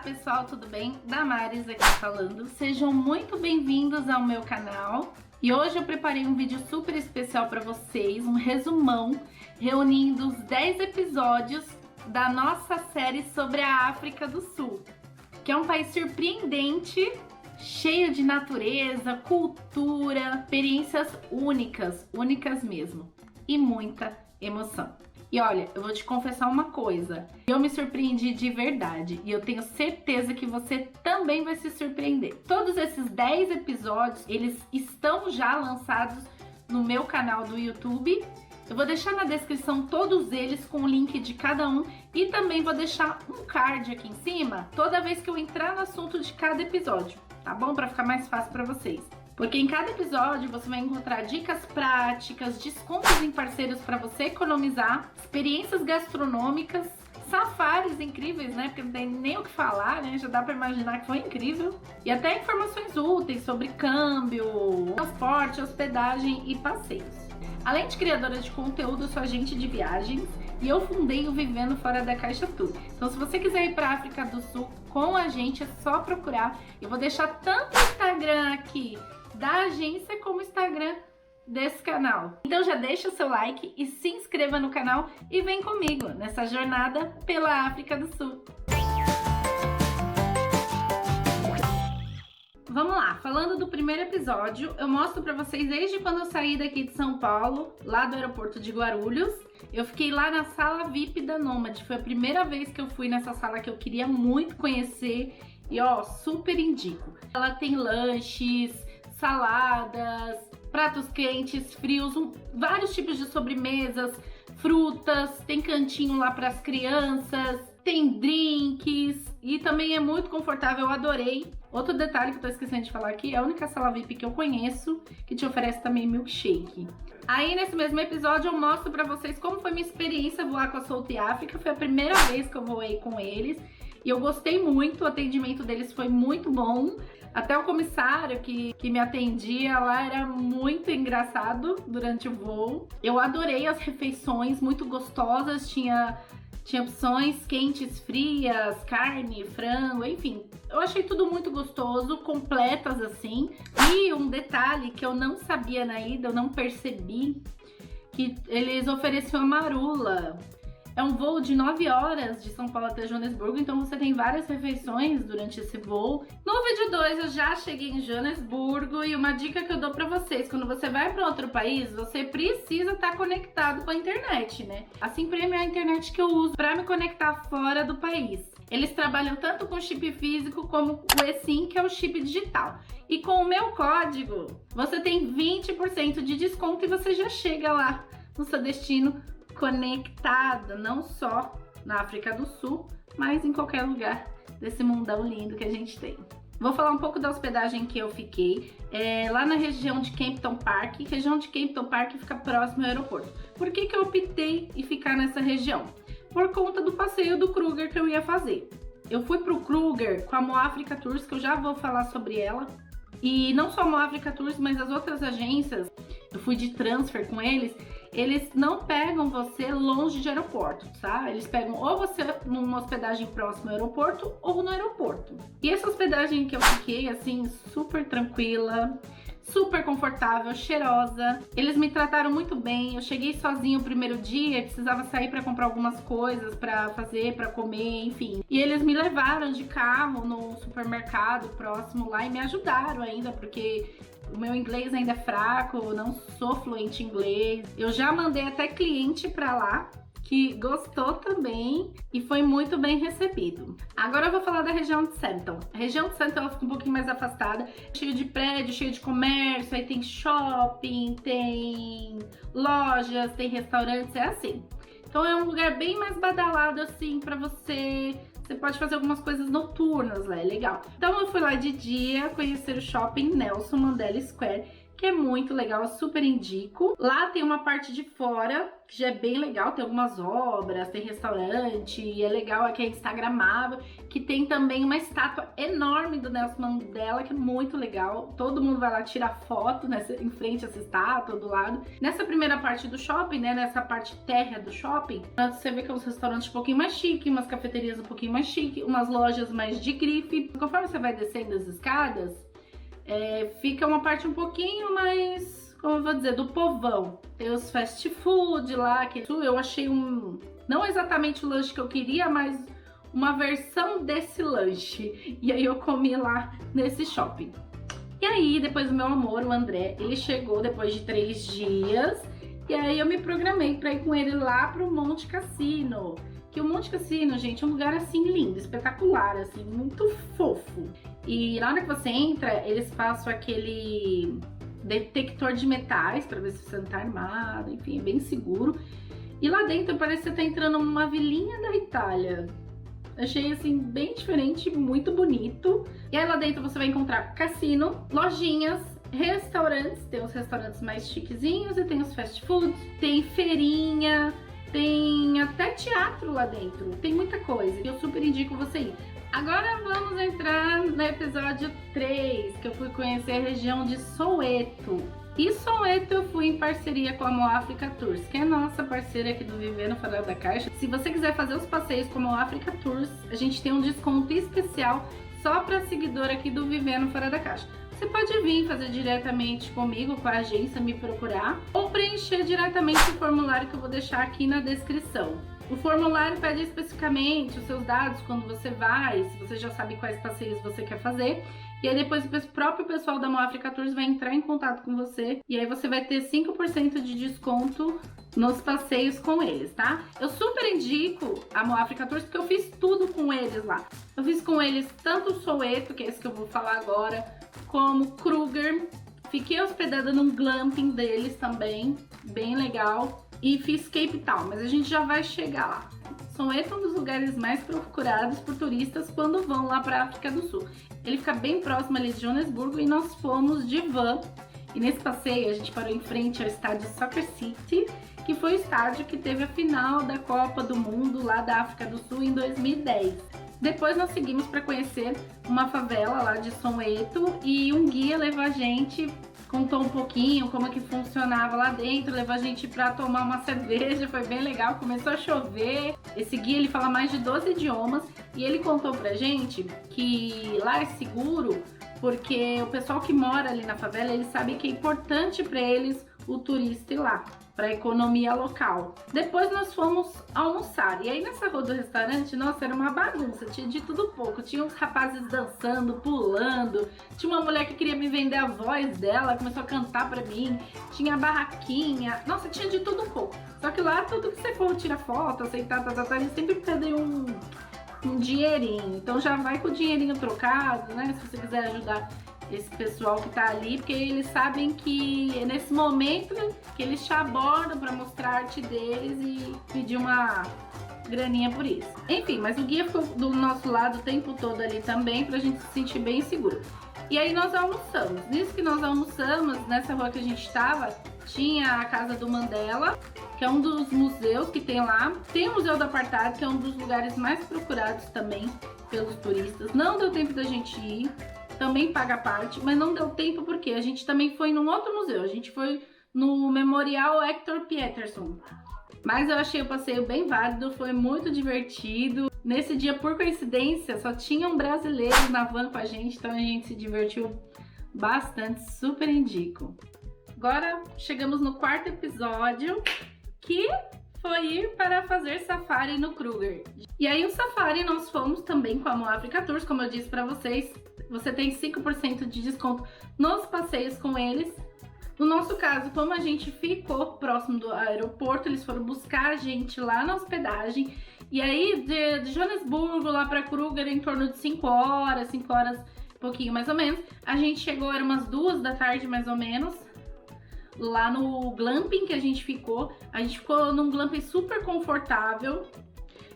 Pessoal, tudo bem? Damares aqui falando. Sejam muito bem-vindos ao meu canal. E hoje eu preparei um vídeo super especial para vocês, um resumão reunindo os 10 episódios da nossa série sobre a África do Sul, que é um país surpreendente, cheio de natureza, cultura, experiências únicas mesmo, e muita emoção. E olha, eu vou te confessar uma coisa, eu me surpreendi de verdade e eu tenho certeza que você também vai se surpreender. Todos esses 10 episódios, eles estão já lançados no meu canal do YouTube. Eu vou deixar na descrição todos eles com o link de cada um e também vou deixar um card aqui em cima toda vez que eu entrar no assunto de cada episódio, tá bom? Para ficar mais fácil para vocês. Porque em cada episódio você vai encontrar dicas práticas, descontos em parceiros para você economizar, experiências gastronômicas, safaris incríveis, né? Porque não tem nem o que falar, né? Já dá para imaginar que foi incrível. E até informações úteis sobre câmbio, transporte, hospedagem e passeios. Além de criadora de conteúdo, eu sou agente de viagens e eu fundei o Vivendo Fora da Caixa Tour. Então, se você quiser ir para a África do Sul com a gente, é só procurar. Eu vou deixar tanto o Instagram aqui da agência como o Instagram desse canal. Então já deixa o seu like e se inscreva no canal e vem comigo nessa jornada pela África do Sul. Vamos lá, falando do primeiro episódio, eu mostro pra vocês desde quando eu saí daqui de São Paulo, lá do aeroporto de Guarulhos. Eu fiquei lá na sala VIP da Nômade, foi a primeira vez que eu fui nessa sala que eu queria muito conhecer e ó, super indico. Ela tem lanches, saladas, pratos quentes, frios, vários tipos de sobremesas, frutas, tem cantinho lá para as crianças, tem drinks e também é muito confortável, eu adorei. Outro detalhe que eu tô esquecendo de falar aqui, é a única sala VIP que eu conheço que te oferece também milkshake. Aí nesse mesmo episódio eu mostro pra vocês como foi minha experiência voar com a South Africa, foi a primeira vez que eu voei com eles e eu gostei muito, o atendimento deles foi muito bom. Até o comissário que me atendia lá era muito engraçado durante o voo. Eu adorei as refeições, muito gostosas, tinha opções quentes, frias, carne, frango, enfim. Eu achei tudo muito gostoso, completas assim. E um detalhe que eu não sabia na ida, eu não percebi, que eles ofereciam a marula. É um voo de 9 horas de São Paulo até Joanesburgo, então você tem várias refeições durante esse voo. No vídeo 2 eu já cheguei em Joanesburgo e uma dica que eu dou pra vocês, quando você vai pra outro país, você precisa estar conectado com a internet, né? A Simpreme é a internet que eu uso pra me conectar fora do país. Eles trabalham tanto com chip físico como o eSIM, que é o chip digital. E com o meu código, você tem 20% de desconto e você já chega lá no seu destino conectada, não só na África do Sul, mas em qualquer lugar desse mundão lindo que a gente tem. Vou falar um pouco da hospedagem que eu fiquei, lá na região de Kempton Park. Região de Kempton Park fica próximo ao aeroporto. Por que eu optei em ficar nessa região? Por conta do passeio do Kruger que eu ia fazer. Eu fui pro Kruger com a Moafrica Tours, que eu já vou falar sobre ela. E não só a Moafrica Tours, mas as outras agências, eu fui de transfer com eles. Eles não pegam você longe de aeroporto, tá? Eles pegam ou você numa hospedagem próxima ao aeroporto ou no aeroporto. E essa hospedagem que eu fiquei, assim, super tranquila, super confortável, cheirosa. Eles me trataram muito bem. Eu cheguei sozinha o primeiro dia, precisava sair para comprar algumas coisas para fazer, para comer, enfim. E eles me levaram de carro no supermercado próximo lá e me ajudaram ainda, porque o meu inglês ainda é fraco, eu não sou fluente em inglês. Eu já mandei até cliente pra lá, que gostou também e foi muito bem recebido. Agora eu vou falar da região de Sandton. A região de Sandton ela fica um pouquinho mais afastada, cheio de prédio, cheio de comércio, aí tem shopping, tem lojas, tem restaurantes, é assim. Então é um lugar bem mais badalado assim pra você pode fazer algumas coisas noturnas lá, é legal. Então eu fui lá de dia conhecer o shopping Nelson Mandela Square, que é muito legal, eu super indico. Lá tem uma parte de fora, que já é bem legal, tem algumas obras, tem restaurante, e é legal, aqui é instagramável, que tem também uma estátua enorme do Nelson Mandela, que é muito legal. Todo mundo vai lá tirar foto em frente a essa estátua, do lado. Nessa primeira parte do shopping, né, nessa parte térrea do shopping, você vê que é uns restaurantes um pouquinho mais chique, umas cafeterias um pouquinho mais chique, umas lojas mais de grife. Conforme você vai descendo as escadas, fica uma parte um pouquinho mais, como eu vou dizer, do povão. Tem os fast food lá, que eu achei não exatamente o lanche que eu queria, mas uma versão desse lanche. E aí eu comi lá nesse shopping. E aí, depois do meu amor, o André, ele chegou depois de 3 dias. E aí eu me programei pra ir com ele lá pro Monte Cassino. Que o Monte Cassino, gente, é um lugar assim lindo, espetacular, assim, muito fofo. E na hora que você entra, eles passam aquele detector de metais pra ver se você não tá armado, enfim, é bem seguro. E lá dentro parece que você tá entrando numa vilinha da Itália. Achei assim bem diferente, muito bonito. E aí lá dentro você vai encontrar cassino, lojinhas, restaurantes, tem os restaurantes mais chiquezinhos e tem os fast foods, tem feirinha, tem até teatro lá dentro, tem muita coisa. Eu super indico você ir. Agora vamos entrar no episódio 3, que eu fui conhecer a região de Soweto. E Soweto eu fui em parceria com a Moafrica Tours, que é nossa parceira aqui do Vivendo Fora da Caixa. Se você quiser fazer os passeios com a Moafrica Tours, a gente tem um desconto especial só para seguidor aqui do Vivendo Fora da Caixa. Você pode vir fazer diretamente comigo, com a agência, me procurar, ou preencher diretamente o formulário que eu vou deixar aqui na descrição. O formulário pede especificamente os seus dados, quando você vai, se você já sabe quais passeios você quer fazer. E aí depois o próprio pessoal da Moafrica Tours vai entrar em contato com você. E aí você vai ter 5% de desconto nos passeios com eles, tá? Eu super indico a Moafrica Tours porque eu fiz tudo com eles lá. Eu fiz com eles tanto o Soweto, que é esse que eu vou falar agora, como Kruger. Fiquei hospedada num glamping deles também, bem legal. E fiz Cape Town, mas a gente já vai chegar lá. Soweto é um dos lugares mais procurados por turistas quando vão lá para a África do Sul. Ele fica bem próximo ali de Joanesburgo e nós fomos de van. E nesse passeio a gente parou em frente ao estádio Soccer City, que foi o estádio que teve a final da Copa do Mundo lá da África do Sul em 2010. Depois nós seguimos para conhecer uma favela lá de Soweto e um guia levou a gente, contou um pouquinho como que funcionava lá dentro, levou a gente para tomar uma cerveja, foi bem legal, começou a chover. Esse guia ele fala mais de 12 idiomas e ele contou pra gente que lá é seguro porque o pessoal que mora ali na favela, eles sabem que é importante para eles o turista ir lá, para a economia local. Depois nós fomos almoçar, e aí nessa rua do restaurante, nossa, era uma bagunça, tinha de tudo pouco, tinha uns rapazes dançando, pulando, tinha uma mulher que queria me vender a voz dela, começou a cantar pra mim, tinha a barraquinha, nossa, tinha de tudo pouco. Só que lá, tudo que você for tirar foto, aceitar, eles sempre pedem um dinheirinho, então já vai com o dinheirinho trocado, né, se você quiser ajudar esse pessoal que tá ali, porque eles sabem que é nesse momento que eles te abordam para mostrar a arte deles e pedir uma graninha por isso. Enfim, mas o guia ficou do nosso lado o tempo todo ali também, pra gente se sentir bem seguro. E aí nós almoçamos. Nisso que nós almoçamos, nessa rua que a gente estava, tinha a Casa do Mandela, que é um dos museus que tem lá. Tem o Museu do Apartheid, que é um dos lugares mais procurados também pelos turistas. Não deu tempo da gente ir. Também paga a parte, mas não deu tempo porque a gente também foi num outro museu, a gente foi no Memorial Hector Pieterson. Mas eu achei o passeio bem válido, foi muito divertido. Nesse dia, por coincidência, só tinham brasileiros na van com a gente, então a gente se divertiu bastante, super indico. Agora chegamos no 4º episódio, que foi ir para fazer safari no Kruger. E aí o safari nós fomos também com a Moafrica Tours, como eu disse para vocês. Você tem 5% de desconto nos passeios com eles. No nosso caso, como a gente ficou próximo do aeroporto, eles foram buscar a gente lá na hospedagem. E aí, de Joanesburgo lá pra Kruger, em torno de 5 horas, um pouquinho mais ou menos. A gente chegou, era umas 2 da tarde mais ou menos, lá no glamping que a gente ficou. A gente ficou num glamping super confortável.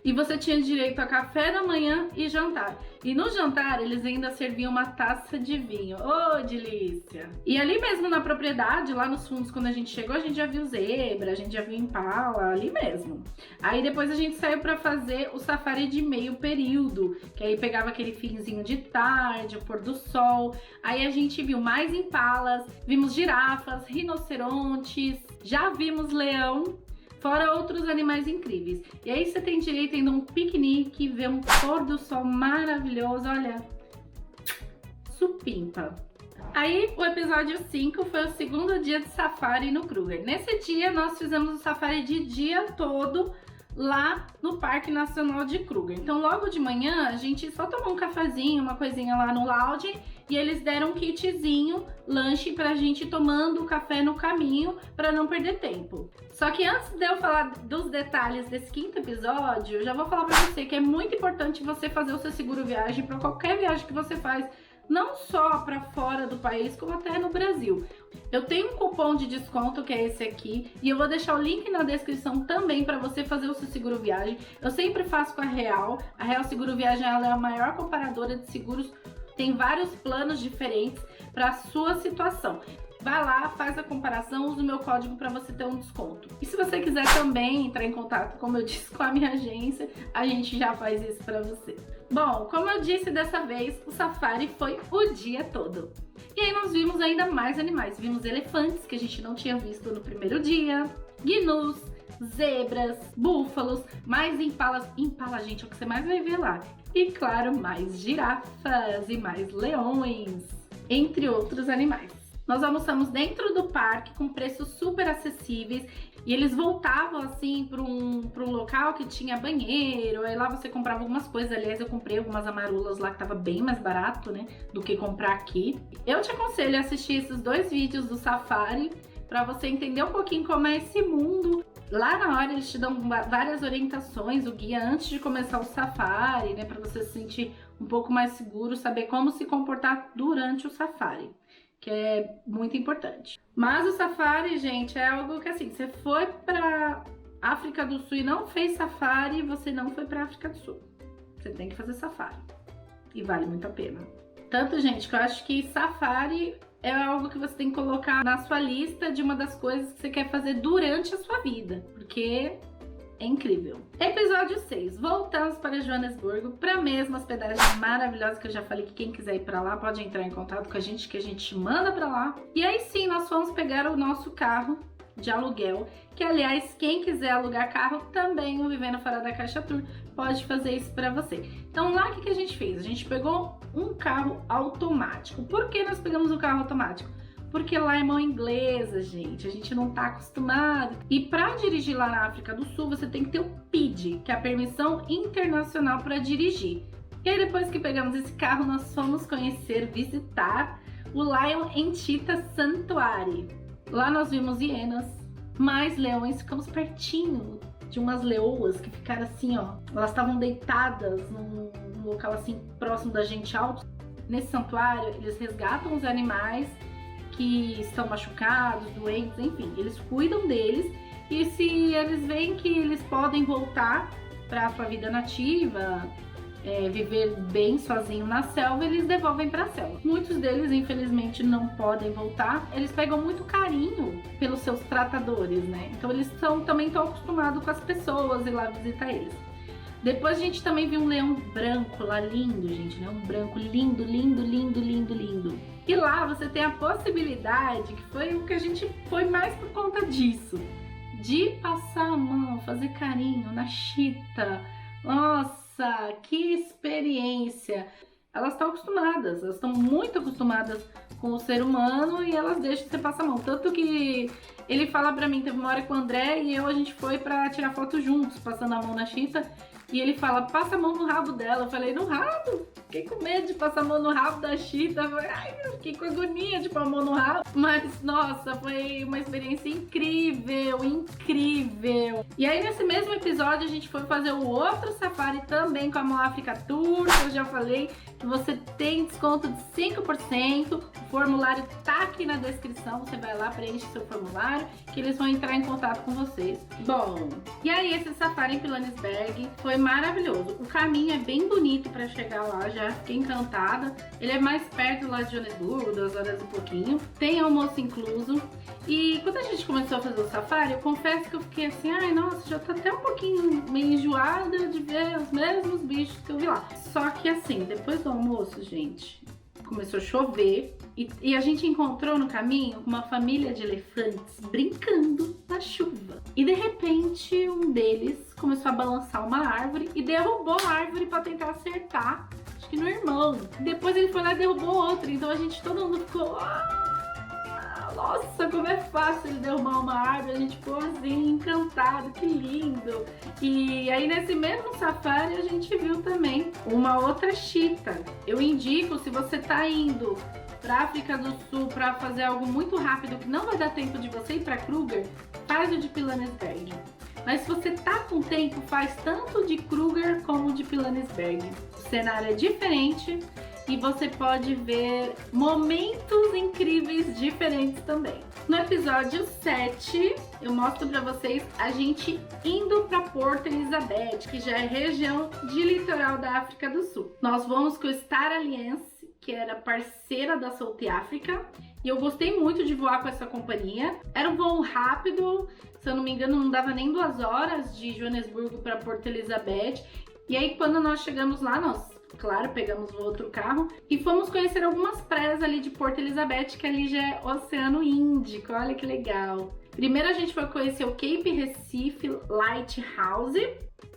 E você tinha direito a café da manhã e jantar. E no jantar, eles ainda serviam uma taça de vinho. Oh, delícia! E ali mesmo na propriedade, lá nos fundos, quando a gente chegou, a gente já viu zebra, a gente já viu impala, ali mesmo. Aí depois a gente saiu pra fazer o safari de meio período, que aí pegava aquele finzinho de tarde, o pôr do sol. Aí a gente viu mais impalas, vimos girafas, rinocerontes, já vimos leão, fora outros animais incríveis. E aí você tem direito ainda a um piquenique, ver um pôr do sol maravilhoso, olha, supimpa. Aí o episódio 5 foi o segundo dia de safari no Kruger. Nesse dia nós fizemos o safari de dia todo lá no Parque Nacional de Kruger. Então logo de manhã a gente só tomou um cafezinho, uma coisinha lá no lounge, e eles deram um kitzinho, lanche pra gente tomando o café no caminho pra não perder tempo. Só que antes de eu falar dos detalhes desse 5º episódio, eu já vou falar pra você que é muito importante você fazer o seu seguro viagem pra qualquer viagem que você faz, não só para fora do país, como até no Brasil. Eu tenho um cupom de desconto que é esse aqui, e eu vou deixar o link na descrição também para você fazer o seu seguro viagem. Eu sempre faço com a Real Seguro Viagem, ela é a maior comparadora de seguros, tem vários planos diferentes para a sua situação. Vai lá, faz a comparação, usa o meu código para você ter um desconto. E se você quiser também entrar em contato, como eu disse, com a minha agência, a gente já faz isso para você. Bom, como eu disse dessa vez, o safari foi o dia todo. E aí nós vimos ainda mais animais. Vimos elefantes, que a gente não tinha visto no primeiro dia, gnus, zebras, búfalos, mais impalas. Impala, gente, é o que você mais vai ver lá. E claro, mais girafas e mais leões, entre outros animais. Nós almoçamos dentro do parque com preços super acessíveis e eles voltavam assim para um local que tinha banheiro. Aí lá você comprava algumas coisas. Aliás, eu comprei algumas amarulas lá que tava bem mais barato, né, do que comprar aqui. Eu te aconselho a assistir esses 2 vídeos do safari para você entender um pouquinho como é esse mundo. Lá na hora eles te dão várias orientações, o guia antes de começar o safari, né, para você se sentir um pouco mais seguro, saber como se comportar durante o safari, que é muito importante. Mas o safari, gente, é algo que assim, você foi pra África do Sul e não fez safari, você não foi pra África do Sul. Você tem que fazer safari. E vale muito a pena. Tanto, gente, que eu acho que safari é algo que você tem que colocar na sua lista de uma das coisas que você quer fazer durante a sua vida. Porque é incrível. Episódio 6. Voltamos para Joanesburgo, para a mesma hospedagem maravilhosa que eu já falei que quem quiser ir para lá pode entrar em contato com a gente, que a gente manda para lá. E aí sim, nós fomos pegar o nosso carro de aluguel, que aliás, quem quiser alugar carro também, o Vivendo Fora da Caixa Tour pode fazer isso para você. Então lá, o que a gente fez? A gente pegou um carro automático. Por que nós pegamos um carro automático? Porque lá é mão inglesa, gente, a gente não tá acostumado. E para dirigir lá na África do Sul, você tem que ter o PID, que é a Permissão Internacional para Dirigir. E aí depois que pegamos esse carro, nós fomos conhecer, visitar o Lion and Cheetah Sanctuary. Lá nós vimos hienas, mais leões, ficamos pertinho de umas leoas que ficaram assim, ó. Elas estavam deitadas num local assim próximo da gente alto. Nesse santuário, eles resgatam os animais que estão machucados, doentes, enfim, eles cuidam deles, e se eles veem que eles podem voltar para a sua vida nativa, viver bem sozinho na selva, eles devolvem para a selva. Muitos deles, infelizmente, não podem voltar. Eles pegam muito carinho pelos seus tratadores, né? Então eles também estão acostumados com as pessoas ir lá visitar eles. Depois a gente também viu um leão branco lá, lindo, gente, leão branco, lindo, lindo, lindo, lindo, lindo. E lá você tem a possibilidade, que foi o que a gente foi mais por conta disso, de passar a mão, fazer carinho na chita. Nossa, que experiência! elas estão acostumadas, elas estão muito acostumadas com o ser humano e elas deixam você passar a mão. Tanto que ele fala pra mim, teve uma hora com o André e a gente foi pra tirar foto juntos, passando a mão na Chita. E ele fala, passa a mão no rabo dela. Eu falei, no rabo? Fiquei com medo de passar a mão no rabo da Chita. Eu fiquei com agonia de pôr a mão no rabo. Mas, nossa, foi uma experiência incrível, incrível. E aí, nesse mesmo episódio, a gente foi fazer o outro safari também com a Mão África Tour, que eu já falei que você tem desconto de 5%. O formulário tá aqui na descrição. Você vai lá, preenche seu formulário, que eles vão entrar em contato com vocês. Bom, e aí, esse safari em Pilanesberg foi maravilhoso. O caminho é bem bonito para chegar lá, já fiquei encantada. Ele é mais perto lá de Joanesburgo, 2 horas e pouquinho. Tem almoço incluso. E quando a gente começou a fazer o safari, eu confesso que eu fiquei assim, ai, nossa, já tô até um pouquinho meio enjoada de ver os mesmos bichos que eu vi lá. Só que assim, depois do almoço, gente, começou a chover e a gente encontrou no caminho uma família de elefantes brincando na chuva. E de repente um deles começou a balançar uma árvore e derrubou a árvore para tentar acertar, acho que no irmão. Depois ele foi lá e derrubou outra, então a gente, todo mundo ficou... Nossa, como é fácil ele derrubar uma árvore, a gente ficou assim, encantado, que lindo. E aí nesse mesmo safari a gente viu também uma outra chita. Eu indico, se você tá indo pra África do Sul pra fazer algo muito rápido, que não vai dar tempo de você ir pra Kruger, faz o de Pilanesberg. Mas se você tá com tempo, faz tanto de Kruger como de Pilanesberg. O cenário é diferente e você pode ver momentos incríveis diferentes também. No episódio 7, eu mostro pra vocês a gente indo pra Porto Elizabeth, que já é região de litoral da África do Sul. Nós vamos com o Star Alliance, que era parceira da South Africa, e eu gostei muito de voar com essa companhia. Era um voo rápido, se eu não me engano não dava nem 2 horas de Joanesburgo para Porto Elizabeth. E aí quando nós chegamos lá, nós, claro, pegamos um outro carro e fomos conhecer algumas praias ali de Porto Elizabeth, que ali já é Oceano Índico, olha que legal. Primeiro a gente foi conhecer o Cape Recife Lighthouse.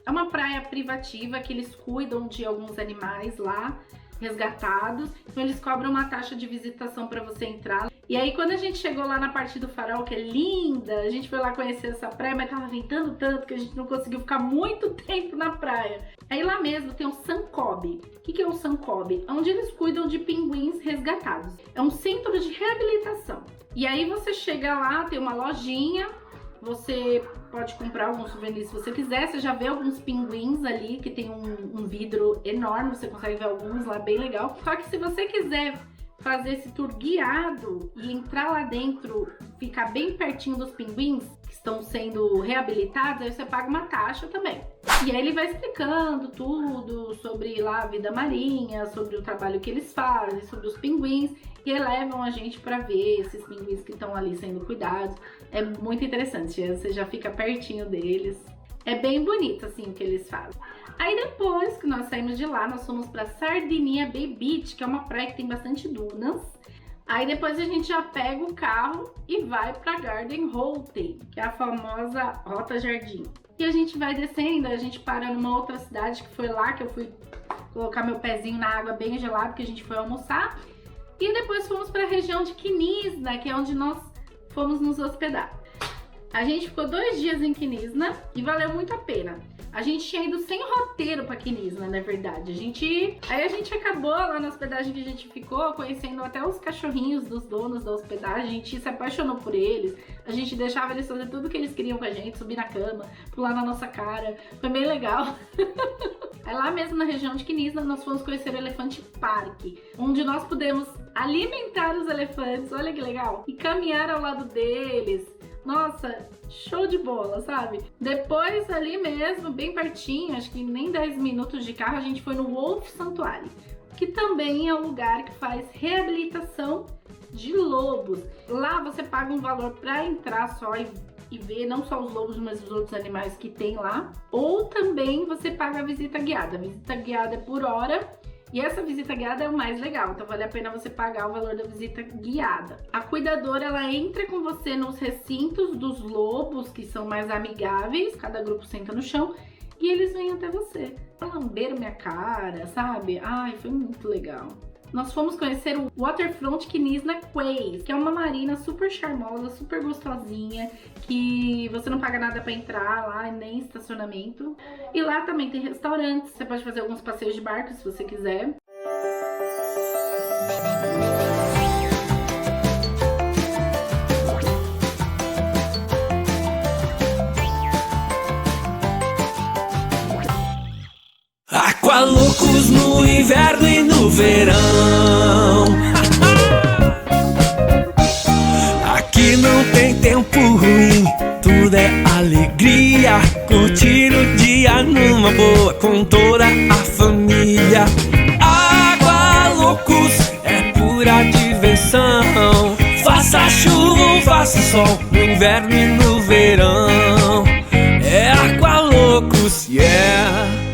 É uma praia privativa que eles cuidam de alguns animais lá, resgatados, então eles cobram uma taxa de visitação para você entrar. E aí quando a gente chegou lá na parte do farol, que é linda, a gente foi lá conhecer essa praia, mas tava ventando tanto que a gente não conseguiu ficar muito tempo na praia. Aí lá mesmo tem o Sankobe. O que é o Sankobe? É onde eles cuidam de pinguins resgatados. É um centro de reabilitação. E aí você chega lá, tem uma lojinha, você pode comprar alguns souvenirs se você quiser. Você já vê alguns pinguins ali, que tem um vidro enorme, você consegue ver alguns lá, bem legal. Só que se você quiser fazer esse tour guiado e entrar lá dentro, ficar bem pertinho dos pinguins que estão sendo reabilitados, aí você paga uma taxa também. E aí ele vai explicando tudo sobre lá a vida marinha, sobre o trabalho que eles fazem, sobre os pinguins, e levam a gente para ver esses pinguins que estão ali sendo cuidados. É muito interessante, você já fica pertinho deles. É bem bonito assim o que eles fazem. Aí depois que nós saímos de lá, nós fomos para Sardinia Bay Beach, que é uma praia que tem bastante dunas. Aí depois a gente já pega o carro e vai para Garden Route, que é a famosa Rota Jardim. E a gente vai descendo, a gente para numa outra cidade, que foi lá que eu fui colocar meu pezinho na água bem gelado, que a gente foi almoçar. E depois fomos para a região de Knysna, que é onde nós fomos nos hospedar. A gente ficou 2 dias em Knysna e valeu muito a pena. A gente tinha ido sem roteiro pra Knysna, na verdade. Aí a gente acabou lá na hospedagem que a gente ficou, conhecendo até os cachorrinhos dos donos da hospedagem. A gente se apaixonou por eles. A gente deixava eles fazer tudo que eles queriam com a gente, subir na cama, pular na nossa cara. Foi bem legal. Aí lá mesmo na região de Knysna, nós fomos conhecer o Elephant Park, onde nós pudemos alimentar os elefantes, olha que legal, e caminhar ao lado deles. Nossa, show de bola, sabe? Depois ali mesmo, bem pertinho, acho que nem 10 minutos de carro, a gente foi no Wolf Sanctuary, que também é um lugar que faz reabilitação de lobos. Lá você paga um valor para entrar só e ver não só os lobos, mas os outros animais que tem lá. Ou também você paga a visita guiada. A visita guiada é por hora. E essa visita guiada é o mais legal, então vale a pena você pagar o valor da visita guiada. A cuidadora, ela entra com você nos recintos dos lobos, que são mais amigáveis, cada grupo senta no chão, e eles vêm até você. Lamberam minha cara, sabe? Ai, foi muito legal. Nós fomos conhecer o Waterfront Knysna Quays, que é uma marina super charmosa, super gostosinha, que você não paga nada pra entrar lá, nem estacionamento. E lá também tem restaurantes, você pode fazer alguns passeios de barco se você quiser. Aqualoucos no inverno e no verão. Aqui não tem tempo ruim, tudo é alegria. Curtir o dia numa boa com toda a família. Aqualoucos é pura diversão. Faça chuva ou faça sol, no inverno e no verão. É Aqualoucos, yeah.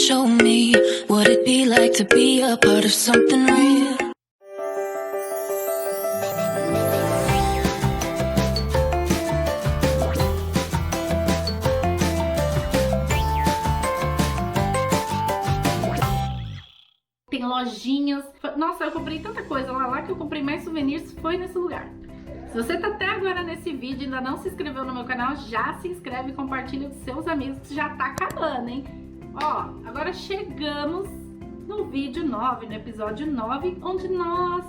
Show me what it'd be like to be a part of something real. Tem lojinhas. Nossa, eu comprei tanta coisa lá que eu comprei mais souvenirs foi nesse lugar. Se você tá até agora nesse vídeo e ainda não se inscreveu no meu canal, já se inscreve e compartilha com seus amigos, que já tá acabando, hein? Ó, agora chegamos no vídeo 9, no episódio 9, onde nós,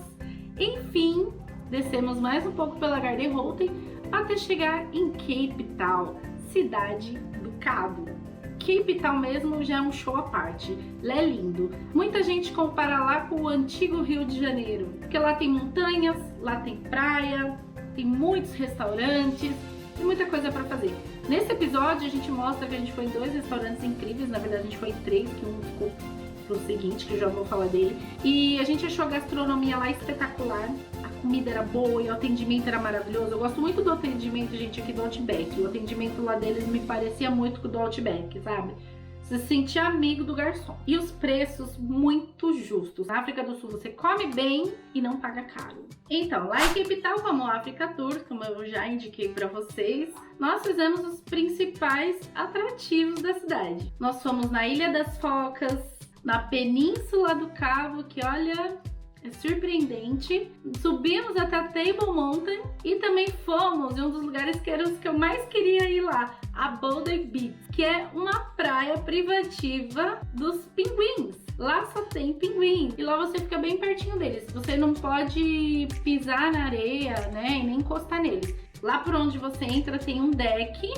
enfim, descemos mais um pouco pela Garderhouten até chegar em Cape Town, cidade do Cabo. Cape Town mesmo já é um show à parte, lá é lindo. Muita gente compara lá com o antigo Rio de Janeiro, porque lá tem montanhas, lá tem praia, tem muitos restaurantes, tem muita coisa pra fazer. Nesse episódio a gente mostra que a gente foi em 2 restaurantes incríveis, na verdade a gente foi em 3, que um ficou pro seguinte, que eu já vou falar dele. E a gente achou a gastronomia lá espetacular, a comida era boa e o atendimento era maravilhoso. Eu gosto muito do atendimento, gente, aqui do Outback. O atendimento lá deles me parecia muito com o do Outback, sabe? Você se sentia amigo do garçom. E os preços muito justos. Na África do Sul você come bem e não paga caro. Então, lá em Cape Town, como a Africa Tour, como eu já indiquei pra vocês, nós fizemos os principais atrativos da cidade. Nós fomos na Ilha das Focas, na Península do Cabo, que olha, é surpreendente. Subimos até a Table Mountain e também fomos em um dos lugares que eram os que eu mais queria ir lá, a Boulder Beach, que é uma praia privativa dos pinguins. Lá só tem pinguim e lá você fica bem pertinho deles. Você não pode pisar na areia, né, e nem encostar neles. Lá por onde você entra tem um deck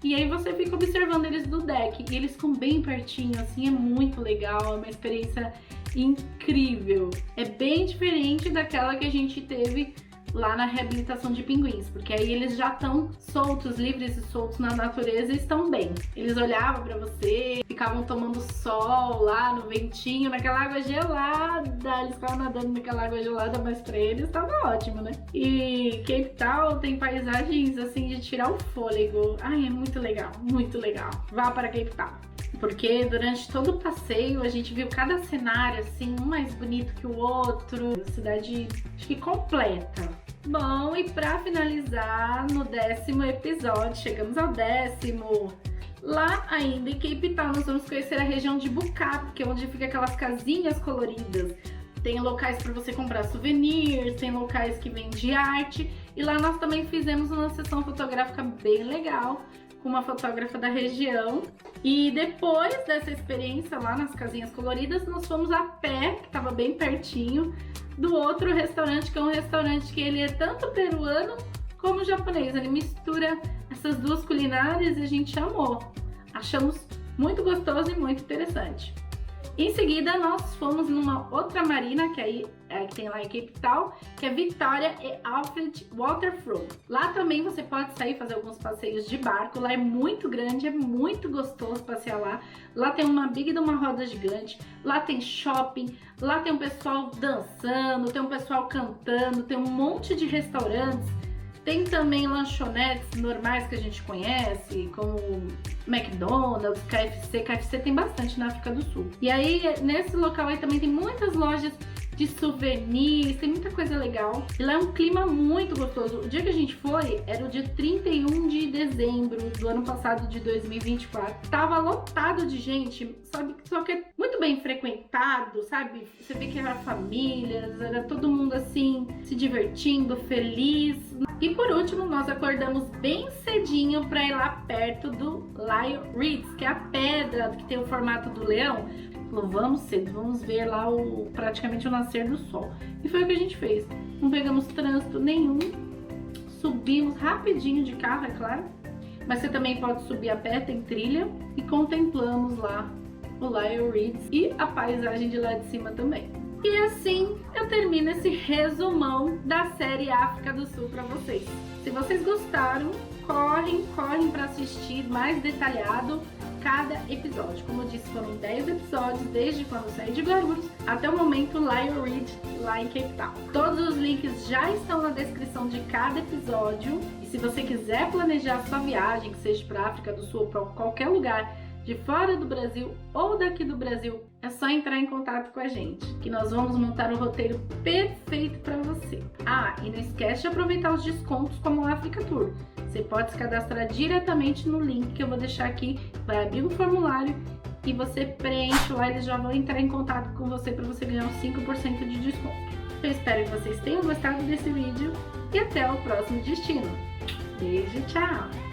e aí você fica observando eles do deck. E eles ficam bem pertinho, assim, é muito legal, é uma experiência incrível. É bem diferente daquela que a gente teve lá na reabilitação de pinguins, porque aí eles já estão soltos, livres e soltos na natureza e estão bem. Eles olhavam pra você, ficavam tomando sol lá no ventinho, naquela água gelada, eles ficavam nadando naquela água gelada, mas pra eles tava ótimo, né? E Cape Town tem paisagens assim de tirar o fôlego. Ai, é muito legal, muito legal. Vá para Cape Town. Porque durante todo o passeio a gente viu cada cenário assim, um mais bonito que o outro. Cidade, acho que completa. Bom, e pra finalizar, no 10º episódio, chegamos ao 10º. Lá ainda em Cape Town nós vamos conhecer a região de Bukavu, que é onde fica aquelas casinhas coloridas. Tem locais para você comprar souvenirs, tem locais que vendem arte. E lá nós também fizemos uma sessão fotográfica bem legal, com uma fotógrafa da região. E depois dessa experiência lá nas casinhas coloridas, nós fomos a pé, que estava bem pertinho, do outro restaurante, que é um restaurante que ele é tanto peruano como japonês. Ele mistura essas duas culinárias e a gente amou. Achamos muito gostoso e muito interessante. Em seguida, nós fomos numa outra marina, que aí que tem lá em Cape Town, que é Victoria e Alfred Waterfront. Lá também você pode sair e fazer alguns passeios de barco. Lá é muito grande, é muito gostoso passear lá. Lá tem uma big de uma roda gigante, lá tem shopping, lá tem um pessoal dançando, tem um pessoal cantando, tem um monte de restaurantes. Tem também lanchonetes normais que a gente conhece, como McDonald's, KFC. KFC tem bastante na África do Sul. E aí, nesse local aí também tem muitas lojas de souvenirs, tem muita coisa legal. E lá é um clima muito gostoso. O dia que a gente foi era o dia 31 de dezembro do ano passado, de 2024. Tava lotado de gente, sabe? Só que é muito bem frequentado, sabe? Você vê que era famílias, era todo mundo assim, se divertindo, feliz. E por último, nós acordamos bem cedinho para ir lá perto do Lion Reeds, que é a pedra que tem o formato do leão. Falou, vamos cedo, vamos ver lá praticamente o nascer do sol. E foi o que a gente fez. Não pegamos trânsito nenhum, subimos rapidinho de carro, é claro. Mas você também pode subir a pé, tem trilha. E contemplamos lá o Lion Reeds e a paisagem de lá de cima também. E assim eu termino esse resumão da série África do Sul para vocês. Se vocês gostaram, correm para assistir mais detalhado cada episódio. Como eu disse, foram 10 episódios desde quando eu saí de Guarulhos até o momento Lion Reed lá em Cape Town. Todos os links já estão na descrição de cada episódio. E se você quiser planejar sua viagem, que seja para a África do Sul ou para qualquer lugar de fora do Brasil ou daqui do Brasil, é só entrar em contato com a gente, que nós vamos montar o roteiro perfeito para você. Ah, e não esquece de aproveitar os descontos como o Africa Tour. Você pode se cadastrar diretamente no link que eu vou deixar aqui, vai abrir um formulário e você preenche lá, eles já vão entrar em contato com você para você ganhar uns 5% de desconto. Eu espero que vocês tenham gostado desse vídeo e até o próximo destino. Beijo, tchau!